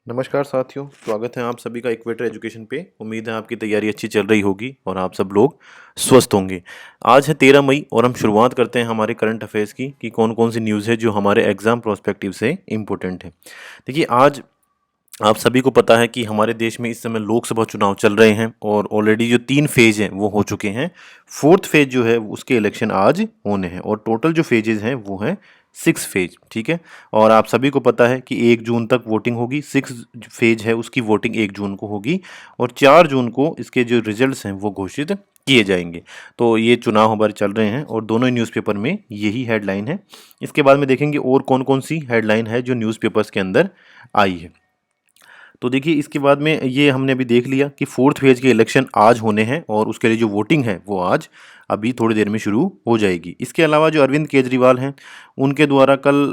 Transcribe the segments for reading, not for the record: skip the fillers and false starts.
नमस्कार साथियों, स्वागत है आप सभी का इक्वेटर एजुकेशन पे। उम्मीद है आपकी तैयारी अच्छी चल रही होगी और आप सब लोग स्वस्थ होंगे। आज है 13 मई और हम शुरुआत करते हैं हमारे करंट अफेयर्स की कि कौन कौन सी न्यूज़ है जो हमारे एग्ज़ाम प्रोस्पेक्टिव से इम्पोर्टेंट है। देखिए, आज आप सभी को पता है कि हमारे देश में इस समय लोकसभा चुनाव चल रहे हैं और ऑलरेडी जो 3 फेज़ हैं वो हो चुके हैं। 4th फेज़ जो है उसके इलेक्शन आज होने हैं और टोटल जो फेजेज़ हैं वो हैं 6 फेज़, ठीक है। और आप सभी को पता है कि 1 जून तक वोटिंग होगी। 6 फेज़ है उसकी वोटिंग 1 जून को होगी और 4 जून को इसके जो रिजल्ट्स हैं वो घोषित किए जाएंगे। तो ये चुनाव हमारे चल रहे हैं और दोनों ही न्यूज़पेपर में यही हेडलाइन है। इसके बाद में देखेंगे और कौन-कौन सी हेडलाइन है जो न्यूज़पेपर्स के अंदर आई है। तो देखिए, इसके बाद में ये हमने अभी देख लिया कि 4th फेज़ के इलेक्शन आज होने हैं और उसके लिए जो वोटिंग है वो आज अभी थोड़ी देर में शुरू हो जाएगी। इसके अलावा जो अरविंद केजरीवाल हैं उनके द्वारा कल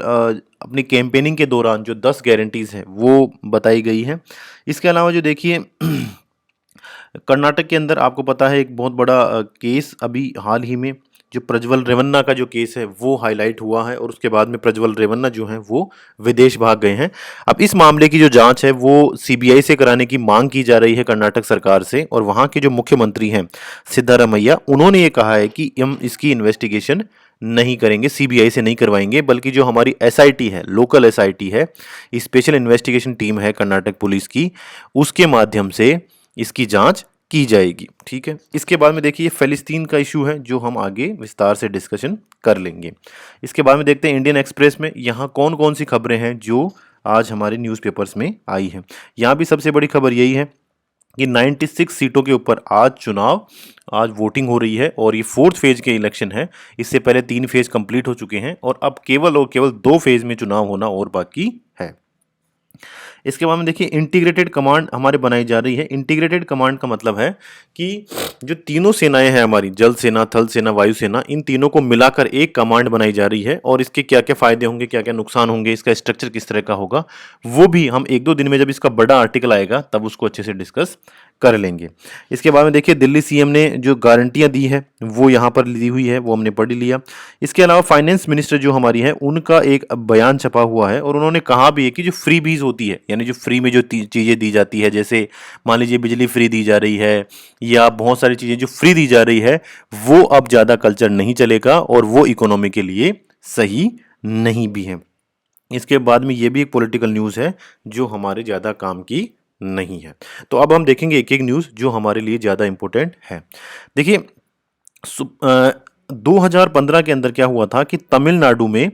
अपनी कैंपेनिंग के दौरान जो 10 गारंटीज़ हैं वो बताई गई हैं। इसके अलावा जो देखिए कर्नाटक के अंदर आपको पता है एक बहुत बड़ा केस अभी हाल ही में जो प्रज्वल रेवन्ना का जो केस है वो हाईलाइट हुआ है और उसके बाद में प्रज्वल रेवन्ना जो हैं वो विदेश भाग गए हैं। अब इस मामले की जो जांच है वो सीबीआई से कराने की मांग की जा रही है कर्नाटक सरकार से और वहाँ के जो मुख्यमंत्री हैं सिद्धारमैया, उन्होंने ये कहा है कि हम इसकी इन्वेस्टिगेशन नहीं करेंगे, सीबीआई से नहीं करवाएंगे, बल्कि जो हमारी एसआईटी है, लोकल एसआईटी है, स्पेशल इन्वेस्टिगेशन टीम है कर्नाटक पुलिस की, उसके माध्यम से इसकी जांच की जाएगी, ठीक है। इसके बाद में देखिए फ़िलिस्तीन का इशू है जो हम आगे विस्तार से डिस्कशन कर लेंगे। इसके बाद में देखते हैं इंडियन एक्सप्रेस में यहाँ कौन कौन सी खबरें हैं जो आज हमारे न्यूज़पेपर्स में आई हैं। यहाँ भी सबसे बड़ी खबर यही है कि 96 सीटों के ऊपर आज वोटिंग हो रही है और ये 4th फेज़ के इलेक्शन है। इससे पहले 3 फेज़ कंप्लीट हो चुके हैं और अब केवल और केवल 2 फेज़ में चुनाव होना और बाकी है। इसके बाद में देखिए इंटीग्रेटेड कमांड हमारे बनाई जा रही है। इंटीग्रेटेड कमांड का मतलब है कि जो तीनों सेनाएं हैं हमारी, जल सेना, थल सेना, वायु सेना, इन तीनों को मिलाकर एक कमांड बनाई जा रही है और इसके क्या क्या फायदे होंगे, क्या क्या नुकसान होंगे, इसका स्ट्रक्चर किस तरह का होगा, वो भी हम 1-2 दिन में जब इसका बड़ा आर्टिकल आएगा तब उसको अच्छे से डिस्कस कर लेंगे। इसके बाद में देखिए दिल्ली सीएम ने जो गारंटियां दी है वो यहाँ पर दी हुई है, वो हमने पढ़ लिया। इसके अलावा फाइनेंस मिनिस्टर जो हमारी है उनका एक बयान छपा हुआ है और उन्होंने कहा भी है कि जो फ्री बीज होती है, यानी जो फ्री में जो चीज़ें दी जाती है, जैसे मान लीजिए बिजली फ्री दी जा रही है या बहुत सारी चीज़ें जो फ्री दी जा रही है, वो अब ज़्यादा कल्चर नहीं चलेगा और वो इकोनॉमी के लिए सही नहीं भी है। इसके बाद में ये भी एक पॉलिटिकल न्यूज़ है जो हमारे ज़्यादा काम की नहीं है। तो अब हम देखेंगे एक एक न्यूज़ जो हमारे लिए ज़्यादा इंपॉर्टेंट है। देखिए 2015 के अंदर क्या हुआ था कि तमिलनाडु में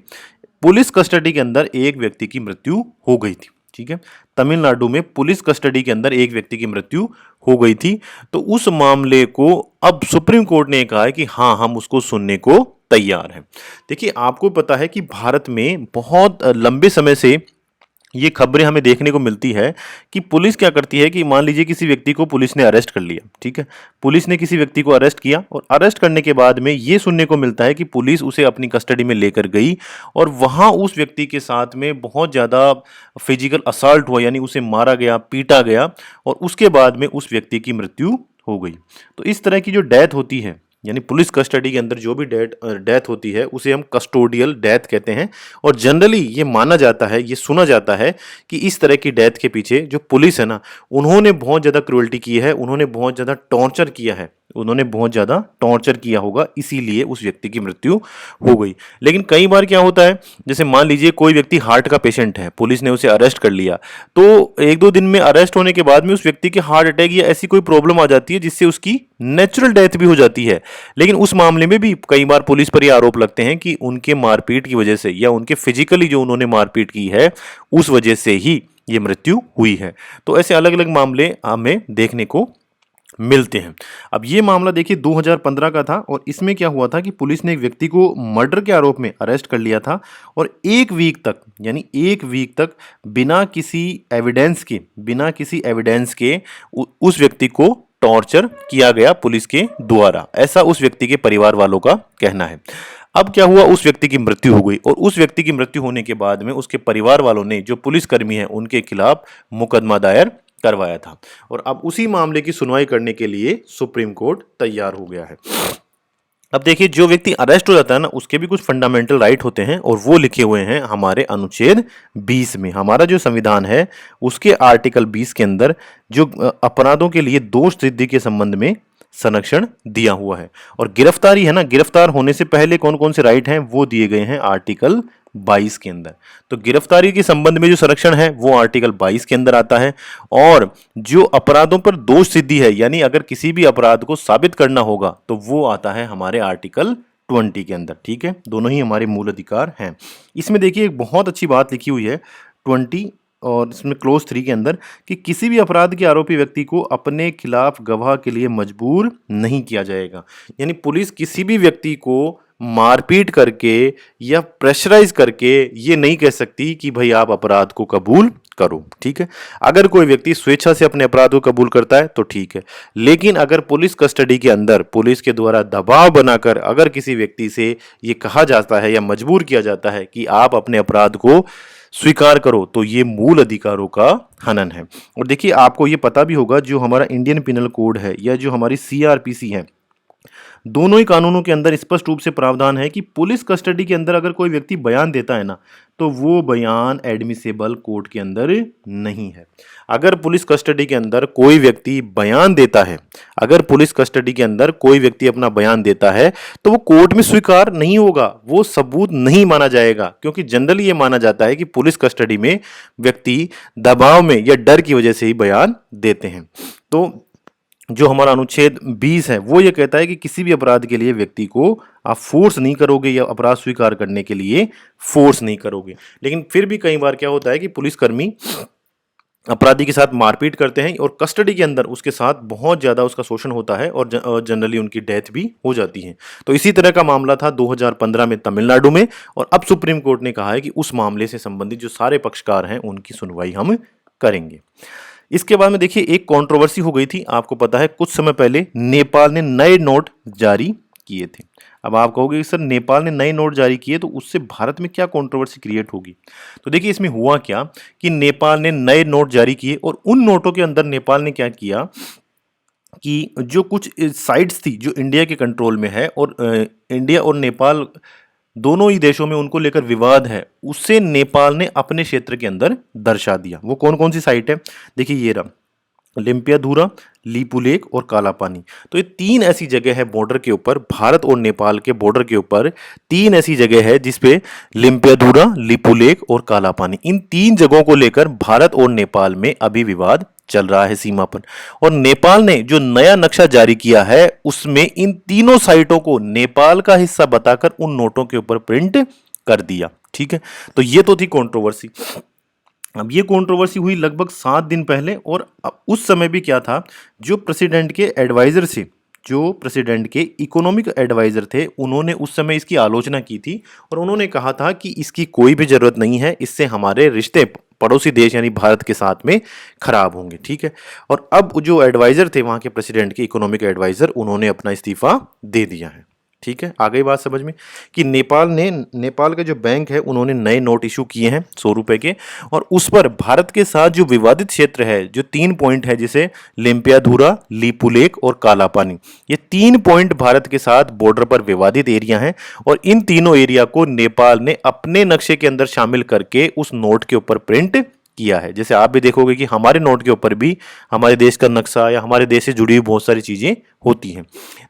पुलिस कस्टडी के अंदर एक व्यक्ति की मृत्यु हो गई थी, ठीक है। तमिलनाडु में पुलिस कस्टडी के अंदर एक व्यक्ति की मृत्यु हो गई थी। तो उस मामले को अब सुप्रीम कोर्ट ने कहा है कि हाँ, हम उसको सुनने को तैयार हैं। देखिए, आपको पता है कि भारत में बहुत लंबे समय से ये खबरें हमें देखने को मिलती है कि पुलिस क्या करती है कि मान लीजिए किसी व्यक्ति को पुलिस ने अरेस्ट कर लिया, ठीक है। पुलिस ने किसी व्यक्ति को अरेस्ट किया और अरेस्ट करने के बाद में ये सुनने को मिलता है कि पुलिस उसे अपनी कस्टडी में लेकर गई और वहाँ उस व्यक्ति के साथ में बहुत ज़्यादा फिजिकल असॉल्ट हुआ, यानी उसे मारा गया, पीटा गया और उसके बाद में उस व्यक्ति की मृत्यु हो गई। तो इस तरह की जो डेथ होती है, यानी पुलिस कस्टडी के अंदर जो भी डेथ होती है उसे हम कस्टोडियल डेथ कहते हैं और जनरली ये माना जाता है, ये सुना जाता है कि इस तरह की डेथ के पीछे जो पुलिस है ना, उन्होंने बहुत ज़्यादा क्रूएल्टी की है, उन्होंने बहुत ज़्यादा टॉर्चर किया है, उन्होंने बहुत ज़्यादा टॉर्चर किया होगा, इसीलिए उस व्यक्ति की मृत्यु हो गई। लेकिन कई बार क्या होता है, जैसे मान लीजिए कोई व्यक्ति हार्ट का पेशेंट है, पुलिस ने उसे अरेस्ट कर लिया, तो 1-2 दिन में अरेस्ट होने के बाद में उस व्यक्ति के हार्ट अटैक या ऐसी कोई प्रॉब्लम आ जाती है जिससे उसकी नेचुरल डेथ भी हो जाती है। लेकिन उस मामले में भी कई बार पुलिस पर ये आरोप लगते हैं कि उनके मारपीट की वजह से या उनके फिजिकली जो उन्होंने मारपीट की है उस वजह से ही ये मृत्यु हुई है। तो ऐसे अलग अलग मामले हमें देखने को मिलते हैं। अब ये मामला देखिए 2015 का था और इसमें क्या हुआ था कि पुलिस ने एक व्यक्ति को मर्डर के आरोप में अरेस्ट कर लिया था और 1 वीक तक, यानी 1 वीक तक बिना किसी एविडेंस के उस व्यक्ति को टॉर्चर किया गया पुलिस के द्वारा, ऐसा उस व्यक्ति के परिवार वालों का कहना है। अब क्या हुआ, उस व्यक्ति की मृत्यु हो गई और उस व्यक्ति की मृत्यु होने के बाद में उसके परिवार वालों ने जो पुलिसकर्मी हैं उनके खिलाफ मुकदमा दायर करवाया था और अब उसी मामले की सुनवाई करने के लिए सुप्रीम कोर्ट तैयार हो गया है। अब देखिए, जो व्यक्ति अरेस्ट हो जाता है ना, उसके भी कुछ फंडामेंटल राइट होते हैं और वो लिखे हुए हैं हमारे अनुच्छेद 20 में। हमारा जो संविधान है उसके आर्टिकल 20 के अंदर जो अपराधों के लिए दोष सिद्धि के संबंध में संरक्षण दिया हुआ है। और गिरफ्तारी है ना, गिरफ्तार होने से पहले कौन कौन से राइट हैं वो दिए गए हैं आर्टिकल 22 के अंदर। तो गिरफ्तारी के संबंध में जो संरक्षण है वो आर्टिकल 22 के अंदर आता है। और जो अपराधों पर दोष सिद्धि है, यानी अगर किसी भी अपराध को साबित करना होगा, तो वो आता है हमारे आर्टिकल 20 के अंदर। ठीक है, दोनों ही हमारे मूल अधिकार हैं। इसमें देखिए एक बहुत अच्छी बात लिखी हुई है 20 और इसमें क्लोज 3 के अंदर, कि किसी भी अपराध के आरोपी व्यक्ति को अपने खिलाफ गवाह के लिए मजबूर नहीं किया जाएगा। यानी पुलिस किसी भी व्यक्ति को मारपीट करके या प्रेशराइज करके ये नहीं कह सकती कि भाई आप अपराध को कबूल करो। ठीक है, अगर कोई व्यक्ति स्वेच्छा से अपने अपराध को कबूल करता है तो ठीक है, लेकिन अगर पुलिस कस्टडी के अंदर पुलिस के द्वारा दबाव बनाकर अगर किसी व्यक्ति से ये कहा जाता है या मजबूर किया जाता है कि आप अपने अपराध को स्वीकार करो, तो ये मूल अधिकारों का हनन है। और देखिए, आपको ये पता भी होगा, जो हमारा इंडियन पिनल कोड है या जो हमारी सीआरपीसी है, दोनों ही कानूनों के अंदर स्पष्ट रूप से प्रावधान है कि पुलिस कस्टडी के अंदर अगर कोई व्यक्ति बयान देता है ना, तो वो बयान एडमिसेबल कोर्ट के अंदर नहीं है। अगर पुलिस कस्टडी के अंदर कोई व्यक्ति बयान देता है, अगर पुलिस कस्टडी के अंदर कोई व्यक्ति अपना बयान देता है, तो वो कोर्ट में स्वीकार नहीं होगा, वो सबूत नहीं माना जाएगा, क्योंकि जनरली ये माना जाता है कि पुलिस कस्टडी में व्यक्ति दबाव में या डर की वजह से ही बयान देते हैं। तो जो हमारा अनुच्छेद 20 है वो ये कहता है कि किसी भी अपराध के लिए व्यक्ति को आप फोर्स नहीं करोगे या अपराध स्वीकार करने के लिए फोर्स नहीं करोगे। लेकिन फिर भी कई बार क्या होता है कि पुलिसकर्मी अपराधी के साथ मारपीट करते हैं और कस्टडी के अंदर उसके साथ बहुत ज़्यादा उसका शोषण होता है और जनरली उनकी डेथ भी हो जाती है। तो इसी तरह का मामला था 2015 में तमिलनाडु में, और अब सुप्रीम कोर्ट ने कहा है कि उस मामले से संबंधित जो सारे पक्षकार हैं उनकी सुनवाई हम करेंगे। इसके बाद में देखिए एक कंट्रोवर्सी हो गई थी, आपको पता है कुछ समय पहले नेपाल ने नए नोट जारी किए थे। अब आप कहोगे कि सर नेपाल ने नए नोट जारी किए तो उससे भारत में क्या कंट्रोवर्सी क्रिएट होगी। तो देखिए इसमें हुआ क्या कि नेपाल ने नए नोट जारी किए और उन नोटों के अंदर नेपाल ने क्या किया कि जो कुछ साइट्स थी जो इंडिया के कंट्रोल में है और इंडिया और नेपाल दोनों ही देशों में उनको लेकर विवाद है, उससे नेपाल ने अपने क्षेत्र के अंदर दर्शा दिया। वो कौन कौन सी साइट है, देखिए ये रहा, लिम्पियाधुरा, लिपुलेक और कालापानी। तो ये तीन ऐसी जगह है बॉर्डर के ऊपर, भारत और नेपाल के बॉर्डर के ऊपर तीन ऐसी जगह है जिसपे लिम्पियाधुरा, लिपुलेक और कालापानी, इन तीन जगहों को लेकर भारत और नेपाल में अभी विवाद चल रहा है सीमा पर। और नेपाल ने जो नया नक्शा जारी किया है उसमें इन तीनों साइटों को नेपाल का हिस्सा बताकर उन नोटों के ऊपर प्रिंट कर दिया। ठीक है, तो ये तो थी कंट्रोवर्सी। अब ये कंट्रोवर्सी हुई लगभग 7 दिन पहले, और उस समय भी क्या था, जो प्रेसिडेंट के एडवाइजर से, जो प्रेसिडेंट के इकोनॉमिक एडवाइजर थे, उन्होंने उस समय इसकी आलोचना की थी और उन्होंने कहा था कि इसकी कोई भी जरूरत नहीं है, इससे हमारे रिश्ते पड़ोसी देश यानी भारत के साथ में खराब होंगे। ठीक है, और अब जो एडवाइजर थे वहां के प्रेसिडेंट के इकोनॉमिक एडवाइजर, उन्होंने अपना इस्तीफा दे दिया है। ठीक है, आ गई बात समझ में कि नेपाल के जो बैंक है उन्होंने नए नोट इशू किए हैं 100 रुपए के, और उस पर भारत के साथ जो विवादित क्षेत्र है, जो 3 पॉइंट है, जैसे लिम्पियाधुरा, लिपुलेक और कालापानी, ये 3 पॉइंट भारत के साथ बॉर्डर पर विवादित एरिया हैं, और इन तीनों एरिया को नेपाल ने अपने नक्शे के अंदर शामिल करके उस नोट के ऊपर प्रिंट किया है। जैसे आप भी देखोगे कि हमारे नोट के ऊपर भी हमारे देश का नक्शा या हमारे देश से जुड़ी हुई बहुत सारी चीजें होती हैं।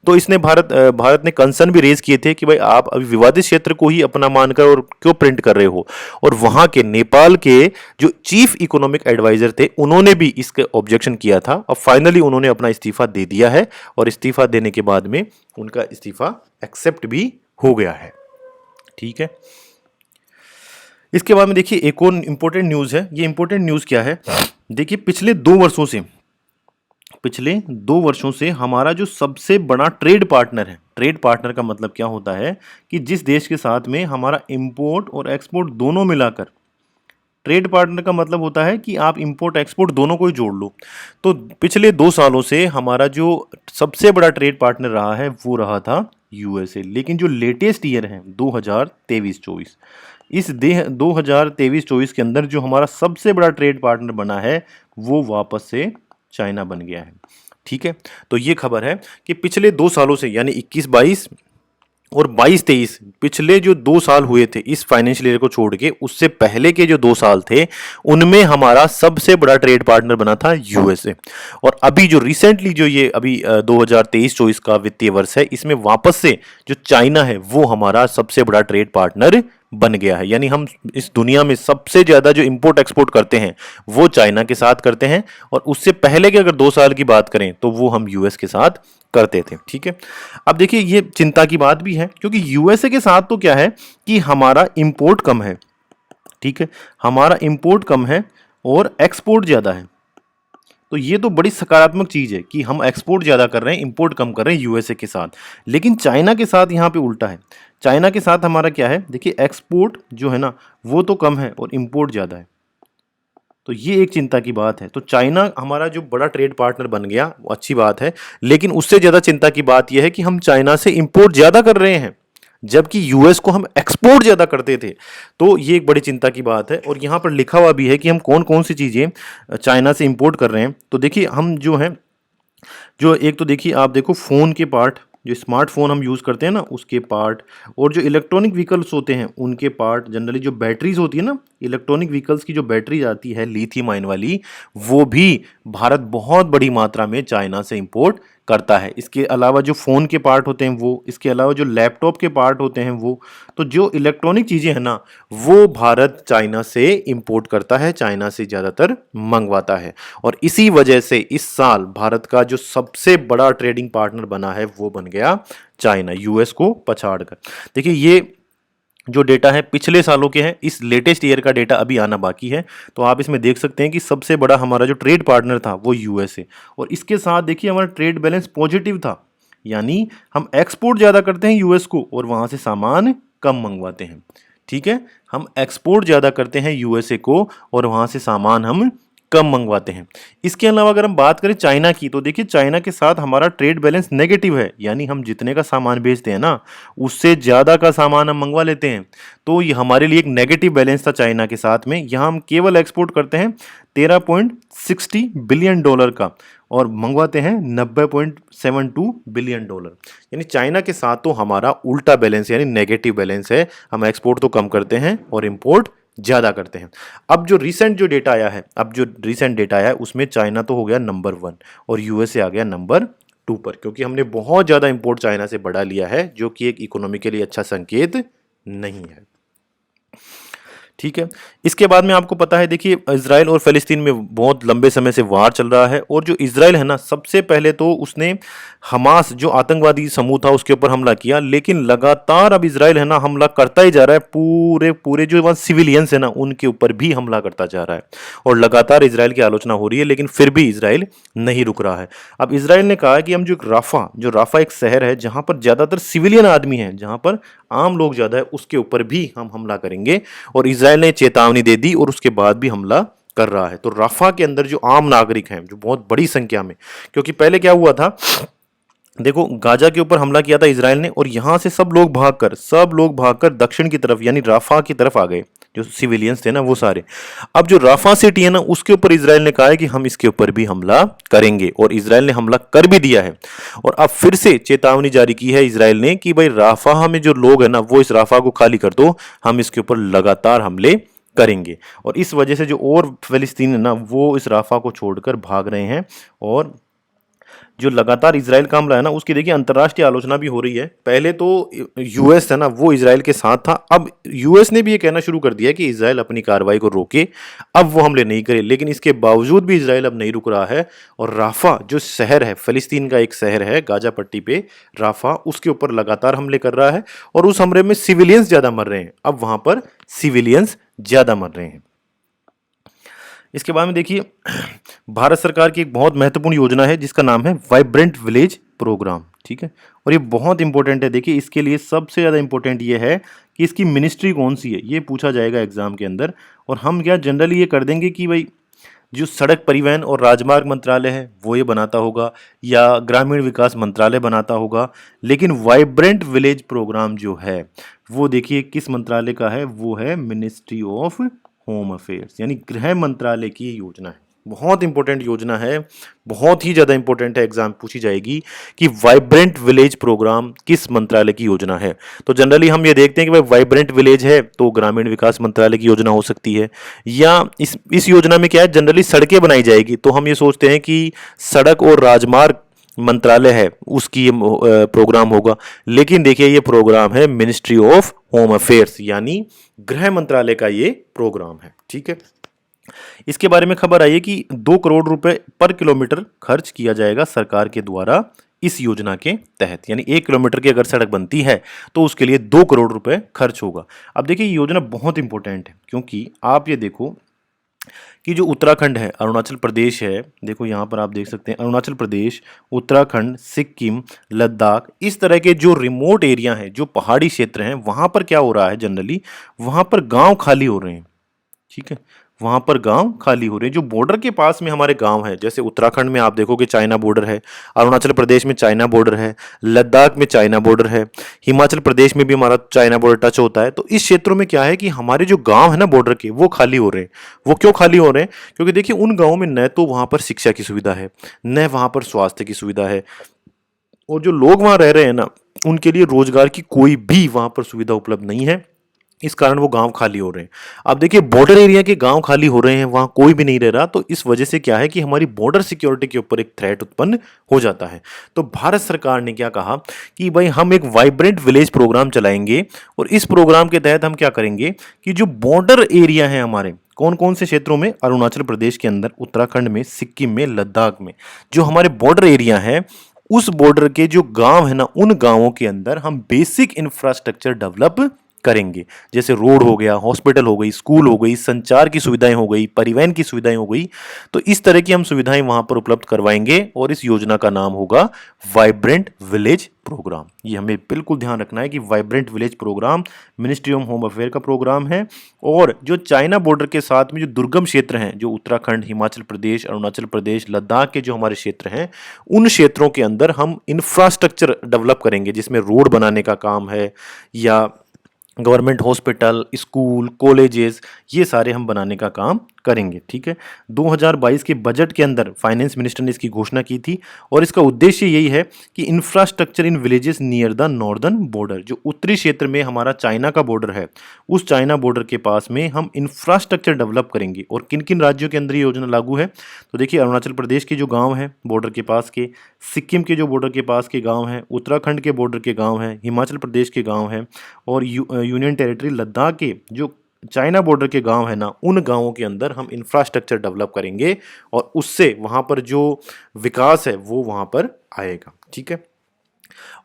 तो इसने भारत ने कंसर्न भी रेज किए थे कि भाई आप अभी विवादित क्षेत्र को ही अपना मानकर और क्यों प्रिंट कर रहे हो, और वहां के नेपाल के जो चीफ इकोनॉमिक एडवाइजर थे उन्होंने भी इसके ऑब्जेक्शन किया था, और फाइनली उन्होंने अपना इस्तीफा दे दिया है, और इस्तीफा देने के बाद में उनका इस्तीफा एक्सेप्ट भी हो गया है। ठीक है, इसके बाद में देखिए एक और इंपॉर्टेंट न्यूज़ है। ये इंपॉर्टेंट न्यूज़ क्या है, देखिए पिछले 2 वर्षों से हमारा जो सबसे बड़ा ट्रेड पार्टनर है, ट्रेड पार्टनर का मतलब क्या होता है कि जिस देश के साथ में हमारा इंपोर्ट और एक्सपोर्ट दोनों मिलाकर, ट्रेड पार्टनर का मतलब होता है कि आप इंपोर्ट एक्सपोर्ट दोनों को ही जोड़ लो। तो पिछले 2 सालों से हमारा जो सबसे बड़ा ट्रेड पार्टनर रहा है वो रहा था यूएसए। लेकिन जो लेटेस्ट ईयर है 2023-24, इस 2023-24 के अंदर जो हमारा सबसे बड़ा ट्रेड पार्टनर बना है वो वापस से चाइना बन गया है। ठीक है, तो ये खबर है कि पिछले 2 सालों से यानी 21-22 और 22-23 पिछले जो 2 साल हुए थे इस फाइनेंशियल ईयर को छोड़ के, उससे पहले के जो 2 साल थे उनमें हमारा सबसे बड़ा ट्रेड पार्टनर बना था यूएसए। और अभी जो रिसेंटली जो ये अभी 2023-24 का वित्तीय वर्ष है, इसमें वापस से जो चाइना है वो हमारा सबसे बड़ा ट्रेड पार्टनर बन गया है। यानी हम इस दुनिया में सबसे ज्यादा जो इंपोर्ट एक्सपोर्ट करते हैं वो चाइना के साथ करते हैं, और उससे पहले के अगर 2 साल की बात करें तो वो हम यूएस के साथ करते थे। ठीक है, अब देखिए ये चिंता की बात भी है, क्योंकि यूएसए के साथ तो क्या है कि हमारा इंपोर्ट कम है। ठीक है, हमारा इंपोर्ट कम है और एक्सपोर्ट ज्यादा है। तो ये तो बड़ी सकारात्मक चीज है कि हम एक्सपोर्ट ज्यादा कर रहे हैं, इंपोर्ट कम कर रहे हैं यूएसए के साथ। लेकिन चाइना के साथ यहाँ पे उल्टा है। चाइना के साथ हमारा क्या है, देखिए एक्सपोर्ट जो है ना वो तो कम है और इंपोर्ट ज्यादा है। तो ये एक चिंता की बात है। तो चाइना हमारा जो बड़ा ट्रेड पार्टनर बन गया वो अच्छी बात है, लेकिन उससे ज्यादा चिंता की बात यह है कि हम चाइना से इंपोर्ट ज्यादा कर रहे हैं जबकि यूएस को हम एक्सपोर्ट ज्यादा करते थे। तो ये एक बड़ी चिंता की बात है। और यहाँ पर लिखा हुआ भी है कि हम कौन कौन सी चीजें चाइना से इंपोर्ट कर रहे हैं। तो देखिए हम जो है, जो एक तो देखिए आप देखो फ़ोन के पार्ट, जो स्मार्टफोन हम यूज़ करते हैं ना उसके पार्ट, और जो इलेक्ट्रॉनिक व्हीकल्स होते हैं उनके पार्ट, जनरली जो बैटरीज होती है ना, इलेक्ट्रॉनिक व्हीकल्स की जो बैटरी आती है लिथियम आयन वाली, वो भी भारत बहुत बड़ी मात्रा में चाइना से इंपोर्ट करता है। इसके अलावा जो फ़ोन के पार्ट होते हैं वो, इसके अलावा जो लैपटॉप के पार्ट होते हैं वो, तो जो इलेक्ट्रॉनिक चीज़ें हैं ना वो भारत चाइना से इंपोर्ट करता है, चाइना से ज़्यादातर मंगवाता है। और इसी वजह से इस साल भारत का जो सबसे बड़ा ट्रेडिंग पार्टनर बना है वो बन गया चाइना, यूएस को पछाड़कर। देखिए ये जो डेटा है पिछले सालों के हैं, इस लेटेस्ट ईयर का डेटा अभी आना बाकी है। तो आप इसमें देख सकते हैं कि सबसे बड़ा हमारा जो ट्रेड पार्टनर था वो यूएसए, और इसके साथ देखिए हमारा ट्रेड बैलेंस पॉजिटिव था। यानी हम एक्सपोर्ट ज़्यादा करते हैं यूएस को और वहाँ से सामान कम मंगवाते हैं। ठीक है, हम एक्सपोर्ट ज़्यादा करते हैं यूएसए को और वहाँ से सामान हम कम मंगवाते हैं। इसके अलावा अगर हम बात करें चाइना की, तो देखिए चाइना के साथ हमारा ट्रेड बैलेंस नेगेटिव है। यानी हम जितने का सामान बेचते हैं ना उससे ज़्यादा का सामान हम मंगवा लेते हैं। तो ये हमारे लिए एक नेगेटिव बैलेंस था चाइना के साथ में। यहाँ हम केवल एक्सपोर्ट करते हैं 13.60 बिलियन डॉलर का और मंगवाते हैं 90.72 बिलियन डॉलर। यानी चाइना के साथ तो हमारा उल्टा बैलेंस यानी नेगेटिव बैलेंस है। हम एक्सपोर्ट तो कम करते हैं और इंपोर्ट ज़्यादा करते हैं। अब जो रिसेंट जो डेटा आया है, उसमें चाइना तो हो गया नंबर 1 और यूएसए आ गया नंबर 2 पर, क्योंकि हमने बहुत ज़्यादा इंपोर्ट चाइना से बढ़ा लिया है, जो कि एक इकोनॉमी के लिए अच्छा संकेत नहीं है। ठीक है, इसके बाद में आपको पता है देखिए इजराइल और फ़लस्तीन में बहुत लंबे समय से वार चल रहा है। और जो इजराइल है ना, सबसे पहले तो उसने हमास जो आतंकवादी समूह था उसके ऊपर हमला किया, लेकिन लगातार अब इजराइल है ना हमला करता ही जा रहा है। पूरे पूरे जो वहाँ सिविलियंस है ना उनके ऊपर भी हमला करता जा रहा है और लगातार इजराइल की आलोचना हो रही है, लेकिन फिर भी इजराइल नहीं रुक रहा है। अब इजराइल ने कहा कि हम जो राफा एक शहर है जहाँ पर ज़्यादातर सिविलियन आदमी हैं, जहाँ पर आम लोग ज़्यादा है, उसके ऊपर भी हम हमला करेंगे। और इजराइल ने चेतावनी दे दी और उसके बाद भी हमला कर रहा है। तो राफा के अंदर जो आम नागरिक हैं, जो बहुत बड़ी संख्या में, क्योंकि पहले क्या हुआ था, देखो गाजा के ऊपर हमला किया था इजराइल ने और यहां से सब लोग भागकर दक्षिण की तरफ यानी राफा की तरफ आ गए, जो सिविलियंस थे ना वो सारे। अब जो राफा सिटी है ना उसके ऊपर इजराइल ने कहा है कि हम इसके ऊपर भी हमला करेंगे और इजराइल ने हमला कर भी दिया है। और अब फिर से चेतावनी जारी की है इजराइल ने कि भाई राफा में जो लोग हैं ना वो इस राफा को खाली कर दो, हम इसके ऊपर लगातार हमले करेंगे। और इस वजह से जो और फिलिस्तीन है ना वो इस राफा को छोड़कर भाग रहे हैं। और जो लगातार इजराइल का हमला है ना उसकी देखिए अंतर्राष्ट्रीय आलोचना भी हो रही है। पहले तो यूएस है ना वो इजराइल के साथ था, अब यूएस ने भी ये कहना शुरू कर दिया कि इजराइल अपनी कार्रवाई को रोके, अब वो हमले नहीं करे। लेकिन इसके बावजूद भी इजराइल अब नहीं रुक रहा है और राफा जो शहर है, फिलिस्तीन का एक शहर है गाजा पट्टी पे राफा, उसके ऊपर लगातार हमले कर रहा है और उस हमले में सिविलियंस ज़्यादा मर रहे हैं। अब वहाँ पर सिविलियंस ज़्यादा मर रहे हैं। इसके बाद में देखिए भारत सरकार की एक बहुत महत्वपूर्ण योजना है जिसका नाम है वाइब्रेंट विलेज प्रोग्राम। ठीक है, और ये बहुत इंपॉर्टेंट है। देखिए इसके लिए सबसे ज़्यादा इंपॉर्टेंट ये है कि इसकी मिनिस्ट्री कौन सी है, ये पूछा जाएगा एग्जाम के अंदर। और हम क्या जनरली ये कर देंगे कि भाई जो सड़क परिवहन और राजमार्ग मंत्रालय है वो ये बनाता होगा या ग्रामीण विकास मंत्रालय बनाता होगा। लेकिन वाइब्रेंट विलेज प्रोग्राम जो है वो देखिए किस मंत्रालय का है, वो है मिनिस्ट्री ऑफ होम अफेयर्स, यानी गृह मंत्रालय की योजना है। बहुत इंपॉर्टेंट योजना है, बहुत ही ज़्यादा इंपॉर्टेंट है, एग्जाम पूछी जाएगी कि वाइब्रेंट विलेज प्रोग्राम किस मंत्रालय की योजना है। तो जनरली हम ये देखते हैं कि भाई वाइब्रेंट विलेज है तो ग्रामीण विकास मंत्रालय की योजना हो सकती है, या इस योजना में क्या है, जनरली सड़कें बनाई जाएगी तो हम ये सोचते हैं कि सड़क और राजमार्ग मंत्रालय है उसकी ये प्रोग्राम होगा। लेकिन देखिए ये प्रोग्राम है मिनिस्ट्री ऑफ होम अफेयर्स, यानी गृह मंत्रालय का ये प्रोग्राम है। ठीक है, इसके बारे में खबर आई है कि 2 करोड़ रुपए पर किलोमीटर खर्च किया जाएगा सरकार के द्वारा इस योजना के तहत, यानी 1 किलोमीटर की अगर सड़क बनती है तो उसके लिए 2 करोड़ रुपए खर्च होगा। अब देखिए ये योजना बहुत इंपॉर्टेंट है, क्योंकि आप ये देखो कि जो उत्तराखंड है, अरुणाचल प्रदेश है, देखो यहाँ पर आप देख सकते हैं अरुणाचल प्रदेश, उत्तराखंड, सिक्किम, लद्दाख, इस तरह के जो रिमोट एरिया हैं, जो पहाड़ी क्षेत्र हैं, वहाँ पर क्या हो रहा है, जनरली वहाँ पर गांव खाली हो रहे हैं। ठीक है, वहां पर गांव खाली हो रहे हैं। जो बॉर्डर के पास में हमारे गांव है, जैसे उत्तराखंड में आप देखोगे चाइना बॉर्डर है, अरुणाचल प्रदेश में चाइना बॉर्डर है, लद्दाख में चाइना बॉर्डर है, हिमाचल प्रदेश में भी हमारा चाइना बॉर्डर टच होता है। तो इस क्षेत्रों में क्या है कि हमारे जो गांव है ना बॉर्डर के, वो खाली हो रहे हैं। वो क्यों खाली हो रहे हैं? क्योंकि देखिए उन गाँवों में न तो वहां पर शिक्षा की सुविधा है, न वहां पर स्वास्थ्य की सुविधा है, और जो लोग वहां रह रहे हैं ना, उनके लिए रोजगार की कोई भी वहां पर सुविधा उपलब्ध नहीं है। इस कारण वो गांव खाली हो रहे हैं। अब देखिए बॉर्डर एरिया के गांव खाली हो रहे हैं, वहां कोई भी नहीं रह रहा, तो इस वजह से क्या है कि हमारी बॉर्डर सिक्योरिटी के ऊपर एक थ्रेट उत्पन्न हो जाता है। तो भारत सरकार ने क्या कहा कि भाई हम एक वाइब्रेंट विलेज प्रोग्राम चलाएंगे, और इस प्रोग्राम के तहत हम क्या करेंगे कि जो बॉर्डर एरिया है हमारे, कौन कौन से क्षेत्रों में, अरुणाचल प्रदेश के अंदर, उत्तराखंड में, सिक्किम में, लद्दाख में, जो हमारे बॉर्डर एरिया है, उस बॉर्डर के जो गांव है ना, उन गांवों के अंदर हम बेसिक इंफ्रास्ट्रक्चर डेवलप करेंगे। जैसे रोड हो गया, हॉस्पिटल हो गई, स्कूल हो गई, संचार की सुविधाएं हो गई, परिवहन की सुविधाएं हो गई। तो इस तरह की हम सुविधाएं वहां पर उपलब्ध करवाएंगे, और इस योजना का नाम होगा वाइब्रेंट विलेज प्रोग्राम। ये हमें बिल्कुल ध्यान रखना है कि vibrant village program ministry of home affair का प्रोग्राम है। और जो चाइना बॉर्डर के साथ में जो दुर्गम क्षेत्र हैं, जो उत्तराखंड, हिमाचल प्रदेश, अरुणाचल प्रदेश, लद्दाख के जो हमारे क्षेत्र हैं, उन क्षेत्रों के अंदर हम इंफ्रास्ट्रक्चर डेवलप करेंगे, जिसमें रोड बनाने का काम है, या गवर्नमेंट हॉस्पिटल, स्कूल, कॉलेजेस, ये सारे हम बनाने का काम करेंगे। ठीक है, 2022 के बजट के अंदर फाइनेंस मिनिस्टर ने इसकी घोषणा की थी, और इसका उद्देश्य यही है कि infrastructure in villages near the northern border, जो उत्तरी क्षेत्र में हमारा चाइना का बॉर्डर है, उस चाइना बॉर्डर के पास में हम इंफ्रास्ट्रक्चर डेवलप करेंगे। और किन किन राज्यों के अंदर ये योजना लागू है? तो देखिए अरुणाचल प्रदेश के जो गाँव हैं बॉर्डर के पास के, सिक्किम के जो बॉर्डर के पास के गाँव हैं, उत्तराखंड के बॉर्डर के गाँव हैं, हिमाचल प्रदेश के गाँव हैं, और यूनियन टेरिटरी लद्दाख के जो चाइना बॉर्डर के गांव है ना, उन गांवों के अंदर हम इंफ्रास्ट्रक्चर डेवलप करेंगे, और उससे वहां पर जो विकास है वो वहां पर आएगा। ठीक है,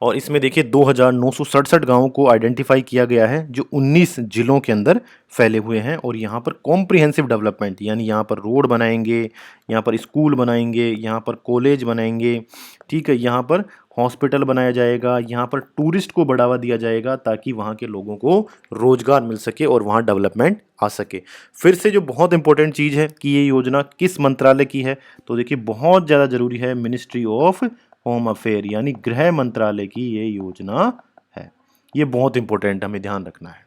और इसमें देखिए 2967 गांवों को आइडेंटिफाई किया गया है, जो 19 जिलों के अंदर फैले हुए हैं। और यहाँ पर कॉम्प्रिहेंसिव डेवलपमेंट, यानी यहाँ पर रोड बनाएंगे, यहाँ पर स्कूल बनाएंगे, यहाँ पर कॉलेज बनाएंगे, ठीक है, यहाँ पर हॉस्पिटल बनाया जाएगा, यहाँ पर टूरिस्ट को बढ़ावा दिया जाएगा, ताकि वहाँ के लोगों को रोजगार मिल सके और वहाँ डेवलपमेंट आ सके। फिर से जो बहुत इंपॉर्टेंट चीज़ है कि ये योजना किस मंत्रालय की है, तो देखिए बहुत ज़्यादा ज़रूरी है, मिनिस्ट्री ऑफ होम अफेयर, यानी गृह मंत्रालय की ये योजना है। ये बहुत इंपॉर्टेंट, हमें ध्यान रखना है।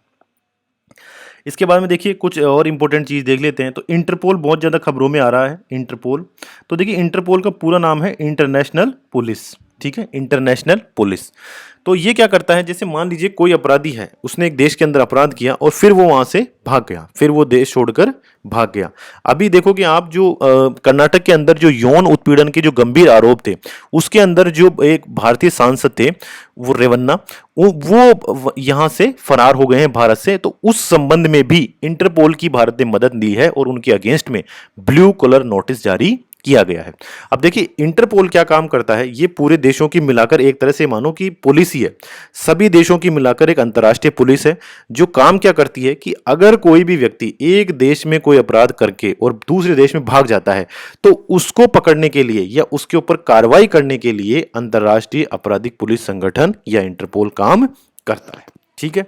इसके बाद में देखिए कुछ और इंपॉर्टेंट चीज़ देख लेते हैं। तो इंटरपोल बहुत ज़्यादा खबरों में आ रहा है। इंटरपोल, तो देखिए इंटरपोल का पूरा नाम है इंटरनेशनल पुलिस। ठीक है, इंटरनेशनल पुलिस। तो ये क्या करता है, जैसे मान लीजिए कोई अपराधी है, उसने एक देश के अंदर अपराध किया और फिर वो वहां से भाग गया, फिर वो देश छोड़कर भाग गया। अभी देखो कि आप जो कर्नाटक के अंदर जो यौन उत्पीड़न के जो गंभीर आरोप थे, उसके अंदर जो एक भारतीय सांसद थे, वो रेवन्ना, वो यहाँ से फरार हो गए हैं भारत से। तो उस संबंध में भी इंटरपोल की भारत ने मदद ली है और उनके अगेंस्ट में ब्लू कलर नोटिस जारी किया गया है। अब देखिए इंटरपोल क्या काम करता है, ये पूरे देशों की मिलाकर एक तरह से मानो कि पुलिस ही है, सभी देशों की मिलाकर एक अंतर्राष्ट्रीय पुलिस है, जो काम क्या करती है कि अगर कोई भी व्यक्ति एक देश में कोई अपराध करके और दूसरे देश में भाग जाता है, तो उसको पकड़ने के लिए या उसके ऊपर कार्रवाई करने के लिए अंतर्राष्ट्रीय आपराधिक पुलिस संगठन या इंटरपोल काम करता है। ठीक है,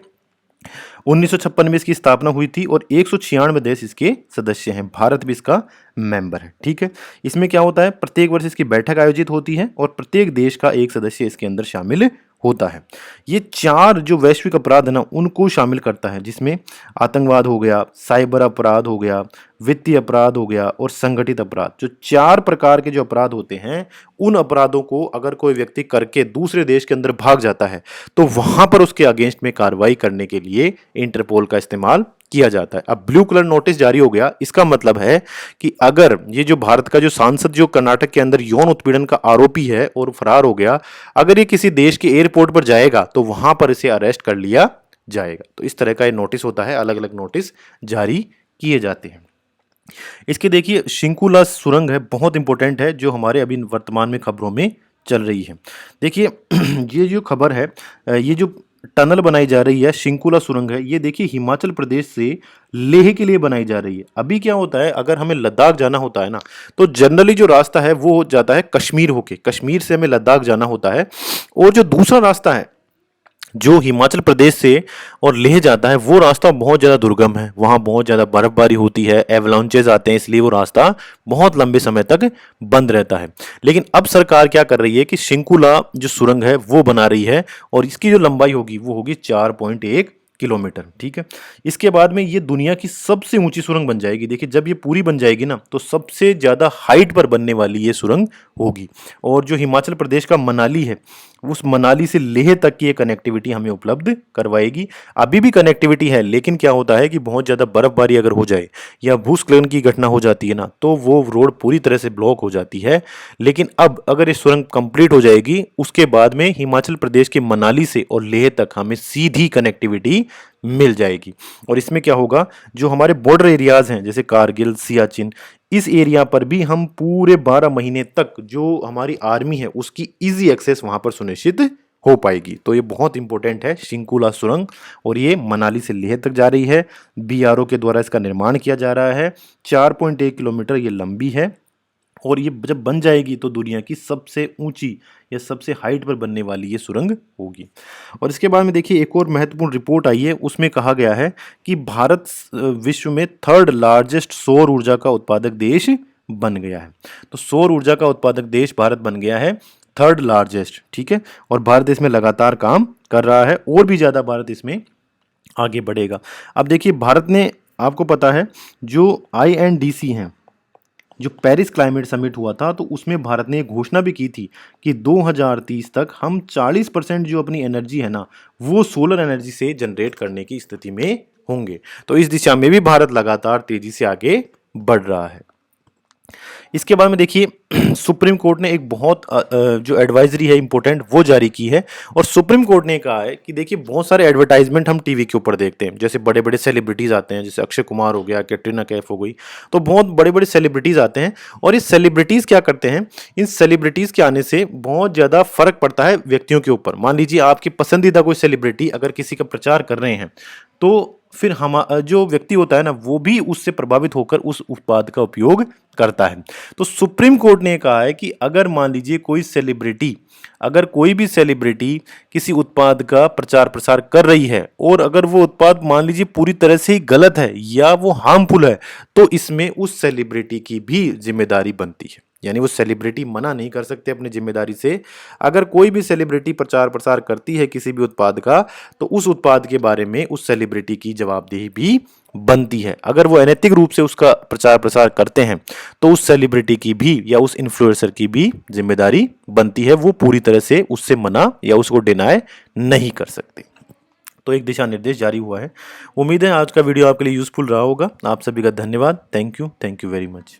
1956 में इसकी स्थापना हुई थी और 196 देश इसके सदस्य हैं, भारत भी इसका मेंबर है। ठीक है, इसमें क्या होता है, प्रत्येक वर्ष इसकी बैठक आयोजित होती है और प्रत्येक देश का एक सदस्य इसके अंदर शामिल होता है। ये 4 जो वैश्विक अपराध है ना उनको शामिल करता है, जिसमें आतंकवाद हो गया, साइबर अपराध हो गया, वित्तीय अपराध हो गया और संगठित अपराध। जो 4 प्रकार के जो अपराध होते हैं, उन अपराधों को अगर कोई व्यक्ति करके दूसरे देश के अंदर भाग जाता है तो वहां पर उसके अगेंस्ट में कार्रवाई करने के लिए इंटरपोल का इस्तेमाल किया जाता है। अब ब्लू कलर नोटिस जारी हो गया, इसका मतलब है कि अगर ये जो भारत का जो सांसद जो कर्नाटक के अंदर यौन उत्पीड़न का आरोपी है और फरार हो गया, अगर ये किसी देश के एयरपोर्ट पर जाएगा तो वहां पर इसे अरेस्ट कर लिया जाएगा। तो इस तरह का ये नोटिस होता है, अलग अलग नोटिस जारी किए जाते हैं। इसके देखिए शिंकुला सुरंग है, बहुत इंपॉर्टेंट है, जो हमारे अभी वर्तमान में खबरों में चल रही है। देखिए ये जो खबर है, ये जो टनल बनाई जा रही है, शिंकुला सुरंग है, ये देखिए हिमाचल प्रदेश से लेह के लिए बनाई जा रही है। अभी क्या होता है, अगर हमें लद्दाख जाना होता है ना, तो जनरली जो रास्ता है वो हो जाता है कश्मीर होके, कश्मीर से हमें लद्दाख जाना होता है। और जो दूसरा रास्ता है जो हिमाचल प्रदेश से और लेह जाता है, वो रास्ता बहुत ज़्यादा दुर्गम है, वहाँ बहुत ज़्यादा बर्फबारी होती है, एवलांचेस आते हैं, इसलिए वो रास्ता बहुत लंबे समय तक बंद रहता है। लेकिन अब सरकार क्या कर रही है कि शिंकुला जो सुरंग है वो बना रही है, और इसकी जो लंबाई होगी वो होगी 4.1 किलोमीटर। ठीक है, इसके बाद में ये दुनिया की सबसे ऊंची सुरंग बन जाएगी। देखिए जब ये पूरी बन जाएगी ना, तो सबसे ज़्यादा हाइट पर बनने वाली ये सुरंग होगी। और जो हिमाचल प्रदेश का मनाली है, उस मनाली से लेह तक की ये कनेक्टिविटी हमें उपलब्ध करवाएगी। अभी भी कनेक्टिविटी है, लेकिन क्या होता है कि बहुत ज़्यादा बर्फबारी अगर हो जाए या भूस्खलन की घटना हो जाती है ना, तो वो रोड पूरी तरह से ब्लॉक हो जाती है। लेकिन अब अगर ये सुरंग कंप्लीट हो जाएगी, उसके बाद में हिमाचल प्रदेश के मनाली से और लेह तक हमें सीधी कनेक्टिविटी मिल जाएगी। और इसमें क्या होगा, जो हमारे बॉर्डर एरियाज हैं जैसे कारगिल, सियाचिन, इस एरिया पर भी हम पूरे 12 महीने तक जो हमारी आर्मी है उसकी इजी एक्सेस वहां पर सुनिश्चित हो पाएगी। तो ये बहुत इंपॉर्टेंट है शिंकुला सुरंग, और ये मनाली से लेह तक जा रही है। बीआरओ के द्वारा इसका निर्माण किया जा रहा है। 4.1 किलोमीटर ये लंबी है, और ये जब बन जाएगी तो दुनिया की सबसे ऊंची या सबसे हाइट पर बनने वाली ये सुरंग होगी। और इसके बाद में देखिए एक और महत्वपूर्ण रिपोर्ट आई है, उसमें कहा गया है कि भारत विश्व में 3rd लार्जेस्ट सौर ऊर्जा का उत्पादक देश बन गया है। तो सौर ऊर्जा का उत्पादक देश भारत बन गया है 3rd लार्जेस्ट। ठीक है, और भारत इसमें लगातार काम कर रहा है, और भी ज़्यादा भारत इसमें आगे बढ़ेगा। अब देखिए भारत ने, आपको पता है जो INDC हैं, जो पेरिस क्लाइमेट समिट हुआ था, तो उसमें भारत ने एक घोषणा भी की थी कि 2030 तक हम 40% जो अपनी एनर्जी है ना, वो सोलर एनर्जी से जनरेट करने की स्थिति में होंगे। तो इस दिशा में भी भारत लगातार तेजी से आगे बढ़ रहा है। इसके बाद में देखिए सुप्रीम कोर्ट ने एक बहुत जो एडवाइजरी है इंपॉर्टेंट वो जारी की है। और सुप्रीम कोर्ट ने कहा है कि देखिए बहुत सारे एडवर्टाइजमेंट हम टीवी के ऊपर देखते हैं, जैसे बड़े बड़े सेलिब्रिटीज आते हैं, जैसे अक्षय कुमार हो गया, कैटरीना कैफ हो गई, तो बहुत बड़े बड़े सेलिब्रिटीज आते हैं। और ये सेलिब्रिटीज क्या करते हैं, इन सेलिब्रिटीज के आने से बहुत ज़्यादा फर्क पड़ता है व्यक्तियों के ऊपर। मान लीजिए आपकी पसंदीदा कोई सेलिब्रिटी अगर किसी का प्रचार कर रहे हैं, तो फिर हम जो व्यक्ति होता है ना, वो भी उससे प्रभावित होकर उस उत्पाद का उपयोग करता है। तो सुप्रीम कोर्ट ने कहा है कि अगर मान लीजिए कोई भी सेलिब्रिटी किसी उत्पाद का प्रचार प्रसार कर रही है, और अगर वो उत्पाद मान लीजिए पूरी तरह से ही गलत है या वो हार्मफुल है, तो इसमें उस सेलिब्रिटी की भी जिम्मेदारी बनती है। यानी वो सेलिब्रिटी मना नहीं कर सकते अपनी जिम्मेदारी से। अगर कोई भी सेलिब्रिटी प्रचार प्रसार करती है किसी भी उत्पाद का, तो उस उत्पाद के बारे में उस सेलिब्रिटी की जवाबदेही भी बनती है। अगर वो अनैतिक रूप से उसका प्रचार प्रसार करते हैं, तो उस सेलिब्रिटी की भी या उस इन्फ्लुएंसर की भी जिम्मेदारी बनती है। वो पूरी तरह से उससे मना या उसको डिनाय नहीं कर सकते। तो एक दिशा निर्देश जारी हुआ है। उम्मीद है आज का वीडियो आपके लिए यूजफुल रहा होगा। आप सभी का धन्यवाद। Thank you very much.